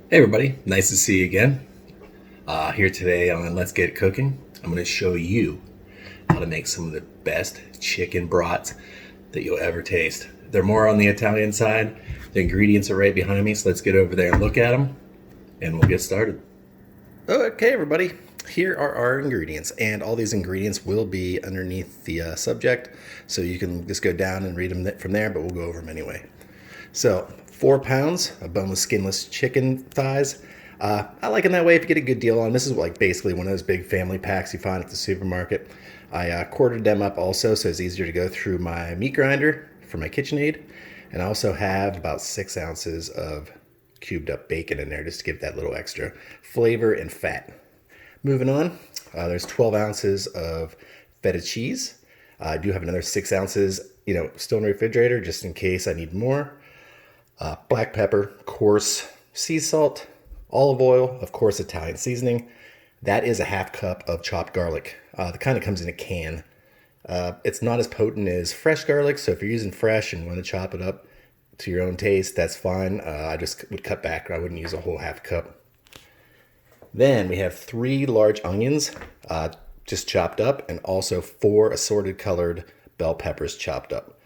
Hey everybody, nice to see you again. Here today on Let's Get Cooking. I'm going to show you how to make some of the best chicken brats that you'll ever taste. They're more on the Italian side. The ingredients are right behind me, so let's get over there and look at them, and we'll get started. Okay, everybody, here are our ingredients, and all these ingredients will be underneath the subject, so you can just go down and read them from there, but we'll go over them anyway. So 4 pounds of boneless, skinless chicken thighs. I like them that way if you get a good deal on. This is like basically one of those big family packs you find at the supermarket. I quartered them up also, so it's easier to go through my meat grinder for my KitchenAid. And I also have about 6 ounces of cubed up bacon in there just to give that little extra flavor and fat. Moving on, there's 12 ounces of feta cheese. I do have another 6 ounces, still in the refrigerator just in case I need more. Black pepper, coarse sea salt, olive oil, of course, Italian seasoning. That is a half cup of chopped garlic. The kind that comes in a can. It's not as potent as fresh garlic, so if you're using fresh and want to chop it up to your own taste, that's fine. I just would cut back. I wouldn't use a whole half cup. Then we have 3 large onions, just chopped up, and also 4 assorted colored bell peppers chopped up.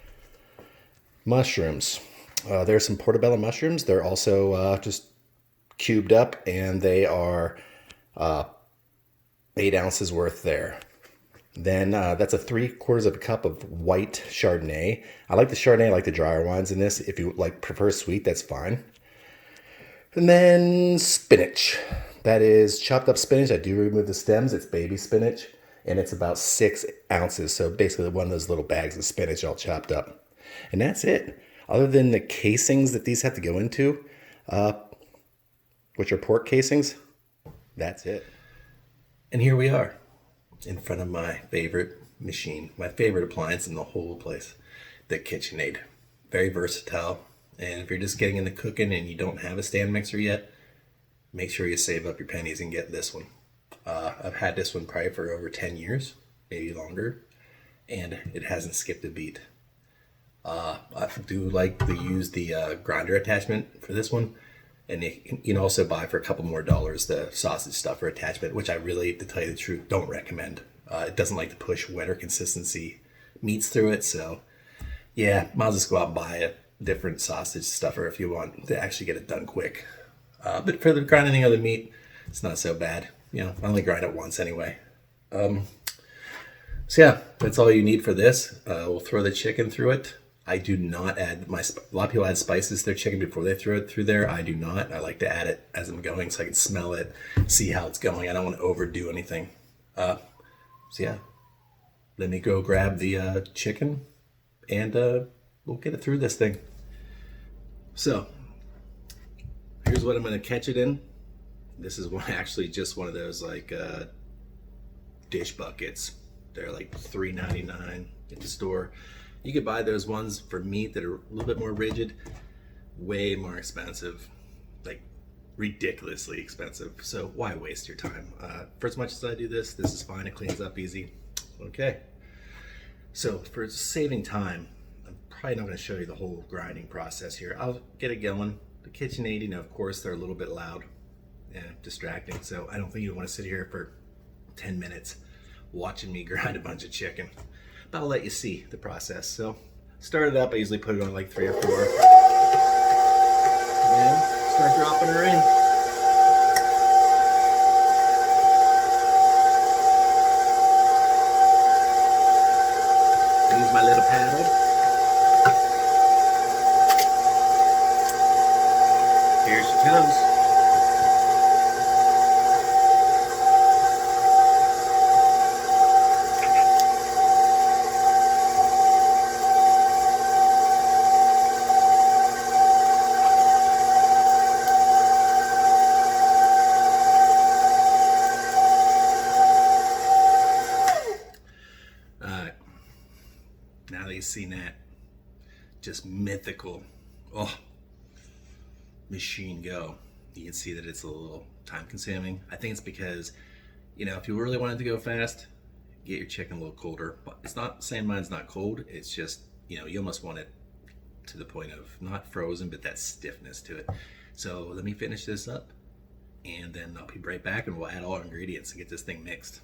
Mushrooms. There's some portobello mushrooms. They're also just cubed up, and they are 8 ounces worth there. Then that's a 3/4 of a cup of white Chardonnay. I like the Chardonnay, I like the drier wines in this. If you prefer sweet, that's fine. And then spinach. That is chopped up spinach. I do remove the stems. It's baby spinach, and it's about 6 ounces. So basically one of those little bags of spinach all chopped up. And that's it. Other than the casings that these have to go into, which are pork casings, that's it. And here we are in front of my favorite machine, my favorite appliance in the whole place, the KitchenAid. Very versatile. And if you're just getting into cooking and you don't have a stand mixer yet, make sure you save up your pennies and get this one. I've had this one probably for over 10 years, maybe longer, and it hasn't skipped a beat. I do like to use the grinder attachment for this one, and you can also buy for a couple more dollars the sausage stuffer attachment, which I really, to tell you the truth, don't recommend. It doesn't like to push wetter consistency meats through it, so yeah, might as well just go out and buy a different sausage stuffer if you want to actually get it done quick. But for the grinding of the meat, it's not so bad. I only grind it once anyway. So yeah, that's all you need for this. We'll throw the chicken through it. I do not add a lot of people add spices to their chicken before they throw it through there. I do not. I like to add it as I'm going so I can smell it, see how it's going. I don't want to overdo anything. So yeah, let me go grab the chicken, and we'll get it through this thing. So here's what I'm going to catch it in. This is actually just one of those dish buckets. They're like $3.99 at the store. You could buy those ones for meat that are a little bit more rigid, way more expensive, like ridiculously expensive. So why waste your time? For as much as I do this is fine. It cleans up easy. Okay. So for saving time, I'm probably not going to show you the whole grinding process here. I'll get it going. The KitchenAid, of course, they're a little bit loud and distracting. So I don't think you want to sit here for 10 minutes watching me grind a bunch of chicken. But I'll let you see the process. So start it up. I usually put it on like 3 or 4. And start dropping her in. Use my little paddle. Here she comes. Now that you've seen that just mythical machine go, you can see that it's a little time consuming. I think it's because, if you really wanted to go fast, get your chicken a little colder. But it's not saying mine's not cold. It's just, you almost want it to the point of not frozen, but that stiffness to it. So let me finish this up, and then I'll be right back, and we'll add all our ingredients and get this thing mixed.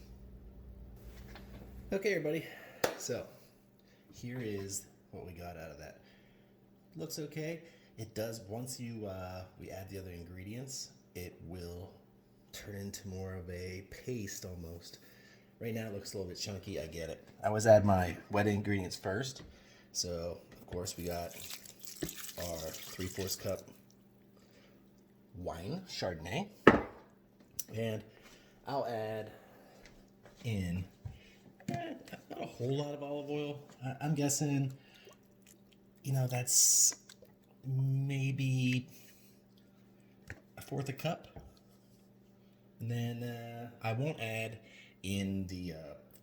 Okay, everybody. So here is what we got out of that. Looks okay. It does, once we add the other ingredients, it will turn into more of a paste almost. Right now it looks a little bit chunky, I get it. I always add my wet ingredients first. So, of course, we got our 3/4 cup wine, Chardonnay. And I'll add in not a whole lot of olive oil. I'm guessing, that's maybe 1/4 cup. And then I won't add in the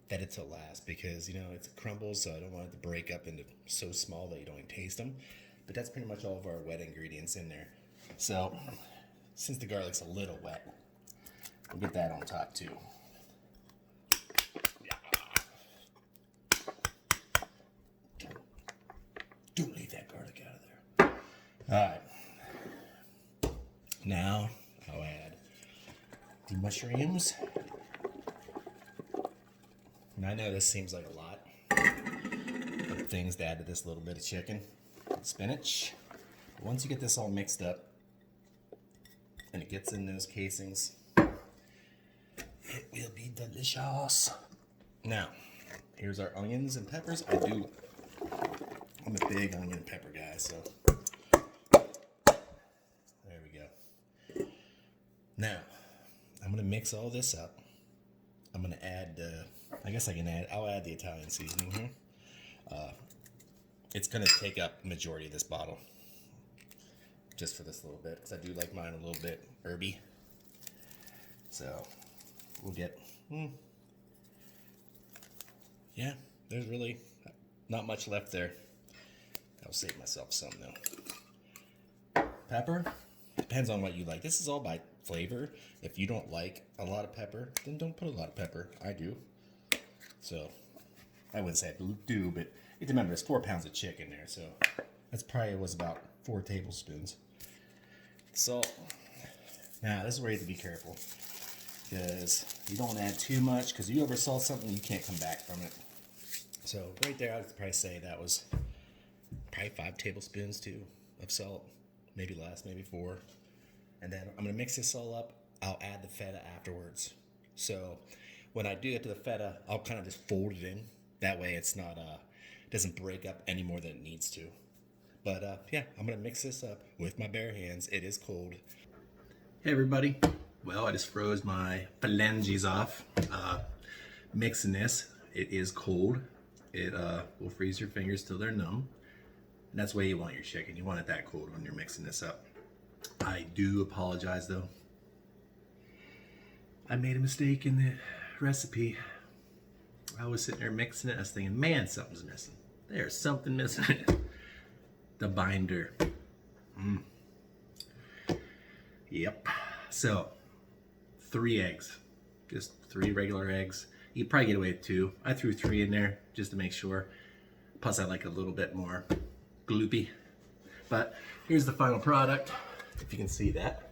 feta till last because, it's crumbled, so I don't want it to break up into so small that you don't even taste them. But that's pretty much all of our wet ingredients in there. So, since the garlic's a little wet, we'll get that on top too. Don't leave that garlic out of there. All right. Now I'll add the mushrooms. And I know this seems like a lot of things to add to this little bit of chicken. Spinach. But once you get this all mixed up and it gets in those casings, it will be delicious. Now, here's our onions and peppers. I'm a big onion and pepper guy, so there we go. Now, I'm gonna mix all this up. I'm gonna add, I'll add the Italian seasoning here. It's gonna take up the majority of this bottle, just for this little bit, because I do like mine a little bit herby. So, we'll get, yeah, there's really not much left there. I'll save myself some though. Pepper, depends on what you like. This is all by flavor. If you don't like a lot of pepper, then don't put a lot of pepper. I do. So, I wouldn't say I do, but remember, there's 4 pounds of chicken there, so that's probably was about 4 tablespoons. Salt. Now, this is where you have to be careful, because you don't add too much, because if you oversalt something, you can't come back from it. So, right there, I would probably say that was probably 5 tablespoons too of salt, maybe less, maybe 4. And then I'm gonna mix this all up. I'll add the feta afterwards. So when I do get to the feta, I'll kind of just fold it in. That way it's not, doesn't break up any more than it needs to. But yeah, I'm gonna mix this up with my bare hands. It is cold. Hey everybody. Well, I just froze my phalanges off. Mixing this, it is cold. It will freeze your fingers till they're numb. And that's the way you want your chicken. You want it that cold when you're mixing this up. I do apologize though. I made a mistake in the recipe. I was sitting there mixing it. I was thinking, man, something's missing. There's something missing. The binder. Yep. So, 3 eggs. Just 3 regular eggs. You probably get away with 2. I threw 3 in there just to make sure. Plus, I like a little bit more gloopy. But here's the final product. If you can see that.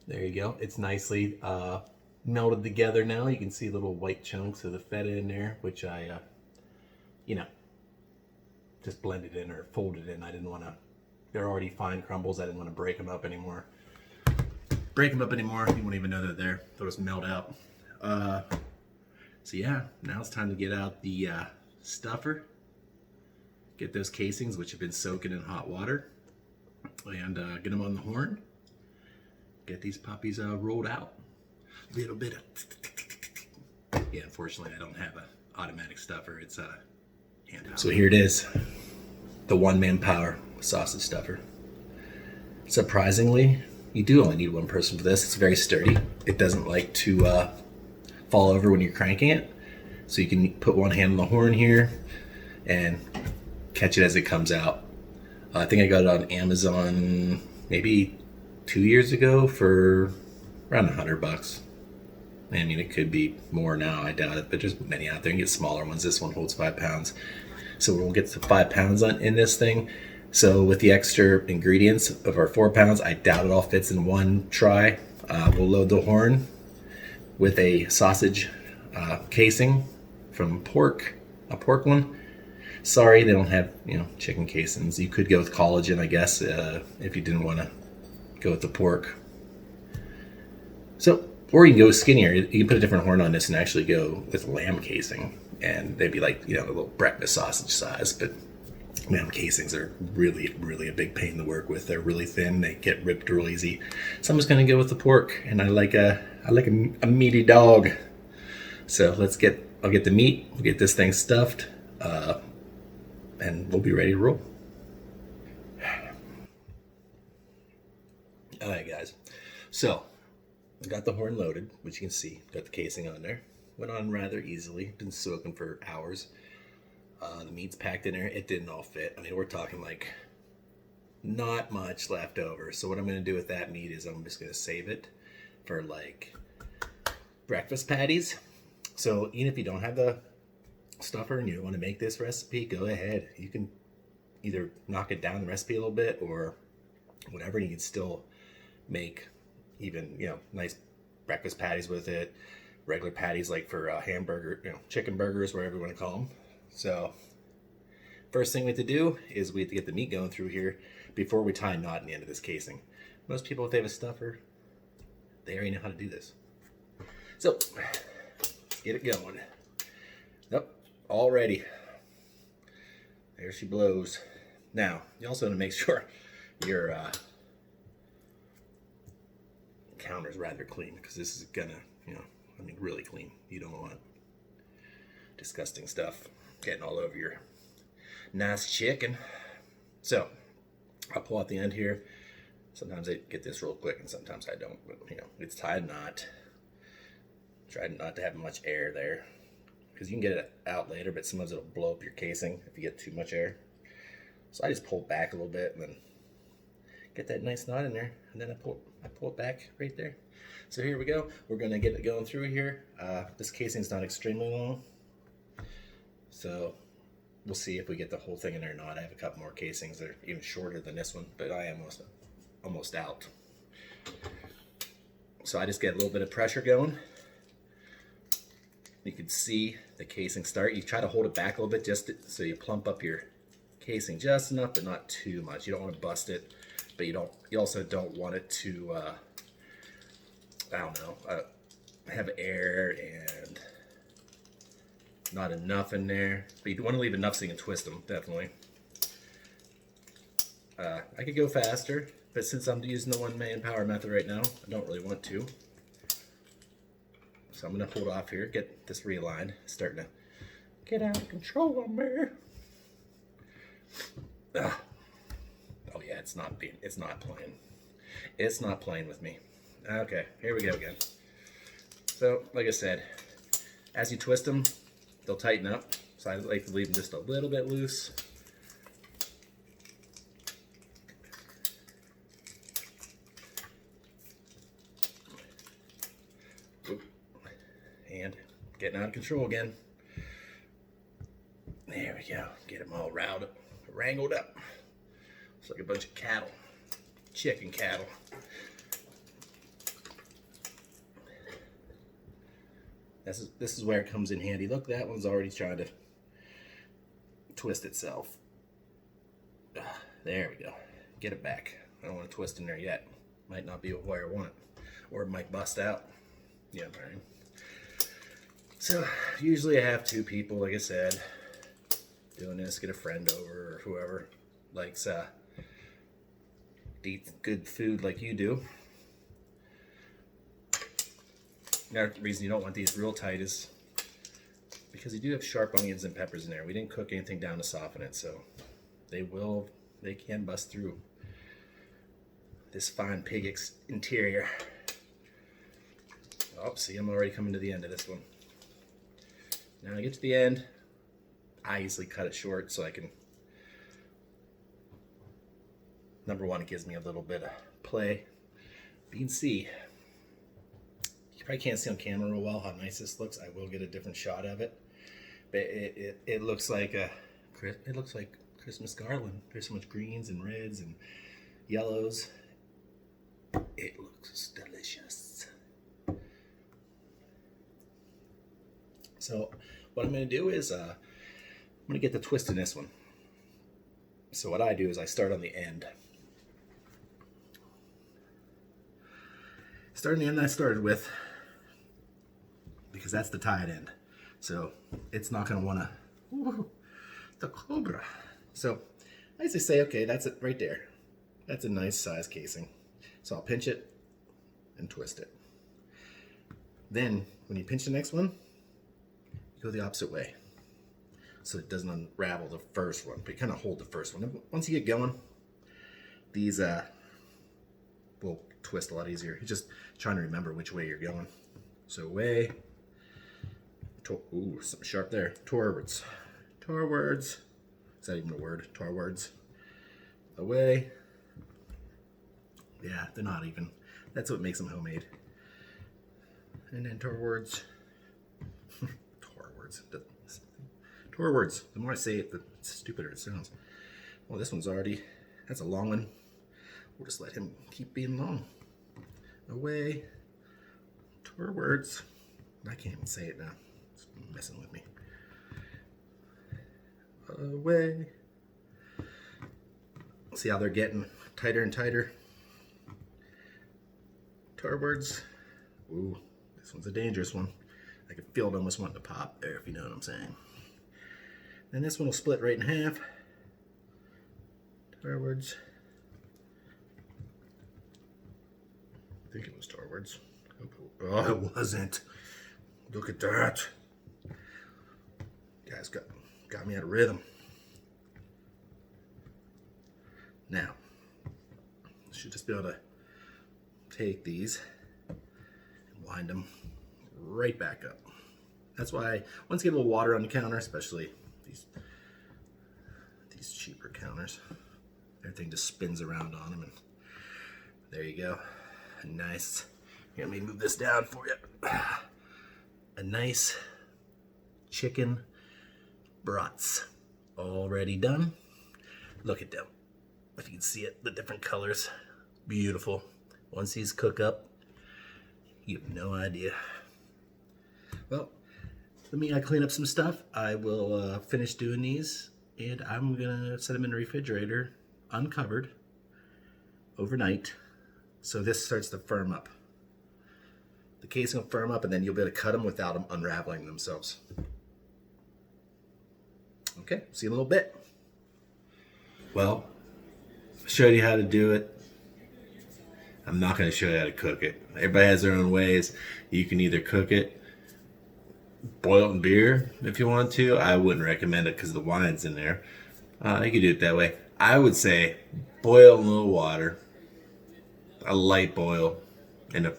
There you go. It's nicely melted together now. You can see little white chunks of the feta in there, which I, just blended in or folded in. I didn't want to, they're already fine crumbles. I didn't want to break them up anymore. You won't even know they're there. They'll just melt out. So yeah, now it's time to get out the stuffer. Get those casings, which have been soaking in hot water, and get them on the horn. Get these puppies rolled out. A little bit of... Yeah, unfortunately, I don't have an automatic stuffer. It's a handheld. So here it is. The one-man power sausage stuffer. Surprisingly, you do only need 1 person for this. It's very sturdy. It doesn't like to fall over when you're cranking it. So you can put one hand on the horn here and catch it as it comes out. I think I got it on Amazon maybe 2 years ago for around $100. I mean, it could be more now, I doubt it, but there's many out there. You can get smaller ones. This one holds 5 pounds. So we'll get to 5 pounds in this thing. So with the extra ingredients of our 4 pounds, I doubt it all fits in one try. We'll load the horn with a sausage casing from a pork one. Sorry, they don't have chicken casings. You could go with collagen, I guess, if you didn't want to go with the pork. So, or you can go skinnier. You can put a different horn on this and actually go with lamb casing, and they'd be like a little breakfast sausage size. But lamb casings are really, really a big pain to work with. They're really thin. They get ripped real easy. So I'm just gonna go with the pork, and I like a meaty dog. So I'll get the meat. We'll get this thing stuffed, and we'll be ready to roll. All right, guys. So I got the horn loaded, which you can see. Got the casing on there. Went on rather easily. Been soaking for hours. The meat's packed in there. It didn't all fit. I mean, we're talking like not much left over. So what I'm going to do with that meat is I'm just going to save it for like breakfast patties. So even if you don't have the stuffer and you don't want to make this recipe, go ahead. You can either knock it down the recipe a little bit or whatever, and you can still make even nice breakfast patties with it, regular patties like for hamburger, chicken burgers, whatever you want to call them. So first thing we have to do is we have to get the meat going through here before we tie a knot in the end of this casing. Most people, if they have a stuffer, they already know how to do this. So let's get it going. Nope, all ready. There she blows. Now you also want to make sure your counter's rather clean, because this is gonna, really clean. You don't want disgusting stuff getting all over your nice chicken. So I'll pull out the end here. Sometimes I get this real quick and sometimes I don't, but it's tied knot. Try not to have much air there, because you can get it out later, but sometimes it'll blow up your casing if you get too much air. So I just pull back a little bit and then get that nice knot in there, and then I pull it back right there. So here we go. We're gonna get it going through here. This casing's not extremely long, so we'll see if we get the whole thing in there or not. I have a couple more casings that are even shorter than this one, but I am almost out. So I just get a little bit of pressure going. You can see the casing start. You try to hold it back a little bit just so you plump up your casing just enough, but not too much. You don't want to bust it, but you also don't want it to have air and not enough in there. But you want to leave enough so you can twist them, definitely. I could go faster, but since I'm using the one-man power method right now, I don't really want to. So I'm going to hold off here, get this realigned. It's starting to get out of control on there. Oh yeah, it's not playing. It's not playing with me. Okay, here we go again. So, like I said, as you twist them, they'll tighten up. So I like to leave them just a little bit loose. And getting out of control again. There we go. Get them all wrangled up. It's like a bunch of cattle, chicken cattle. This is where it comes in handy. Look, that one's already trying to twist itself. There we go. Get it back. I don't want to twist in there yet. Might not be where I want it, or it might bust out. Yeah, right. So usually I have 2 people, like I said, doing this. Get a friend over or whoever likes to eat good food like you do. Now, the reason you don't want these real tight is because you do have sharp onions and peppers in there. We didn't cook anything down to soften it, so they can bust through this fine pig interior. Oh, see, I'm already coming to the end of this one. Now I get to the end, I easily cut it short so I can, number one, it gives me a little bit of play. But you can see, you probably can't see on camera real well how nice this looks. I will get a different shot of it. But it looks like Christmas garland. There's so much greens and reds and yellows. It looks delicious. So what I'm going to do is I'm going to get the twist in this one. So what I do is I start on the end. Start on the end I started with, because that's the tied end. So it's not going to want to, the cobra. So I usually say, okay, that's it right there. That's a nice size casing. So I'll pinch it and twist it. Then when you pinch the next one, you go the opposite way, so it doesn't unravel the first one, but you kind of hold the first one. Once you get going, these will twist a lot easier. You're just trying to remember which way you're going. So away, ooh, something sharp there. Towards. Is that even a word? Towards. Away. Yeah, they're not even. That's what makes them homemade. And then towards. Towards. The more I say it, the stupider it sounds. Well, this one's already, that's a long one. We'll just let him keep being long. Away. Towards. I can't even say it now. It's messing with me. Away. See how they're getting tighter and tighter? Towards. Ooh, this one's a dangerous one. I can feel it almost wanting to pop there, if you know what I'm saying. And this one will split right in half. Towards. I think it was towards. Oh, it wasn't. Look at that. Guys got me out of rhythm. Now, I should just be able to take these and wind them right back up. That's why once you get a little water on the counter, especially these cheaper counters, everything just spins around on them, and there you go. A nice, here, let me move this down for you. A nice chicken brats, already done. Look at them. If you can see it, the different colors, beautiful. Once these cook up, you have no idea. Well, let me clean up some stuff. I will finish doing these, and I'm gonna set them in the refrigerator, uncovered, overnight, so this starts to firm up. The casing will firm up, and then you'll be able to cut them without them unraveling themselves. Okay, see you in a little bit. Well, I showed you how to do it. I'm not going to show you how to cook it. Everybody has their own ways. You can either cook it, boil it in beer if you want to. I wouldn't recommend it because the wine's in there. You can do it that way. I would say boil in a little water, a light boil, in a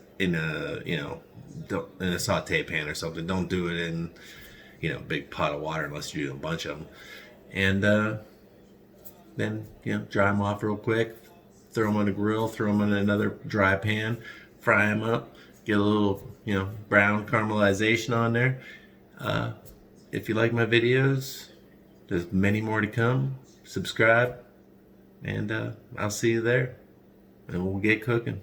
saute pan or something. Don't do it in big pot of water unless you're doing a bunch of them. And then dry them off real quick. Throw them on a grill, throw them in another dry pan, fry them up, get a little, brown caramelization on there. If you like my videos, there's many more to come. Subscribe, and I'll see you there, and we'll get cooking.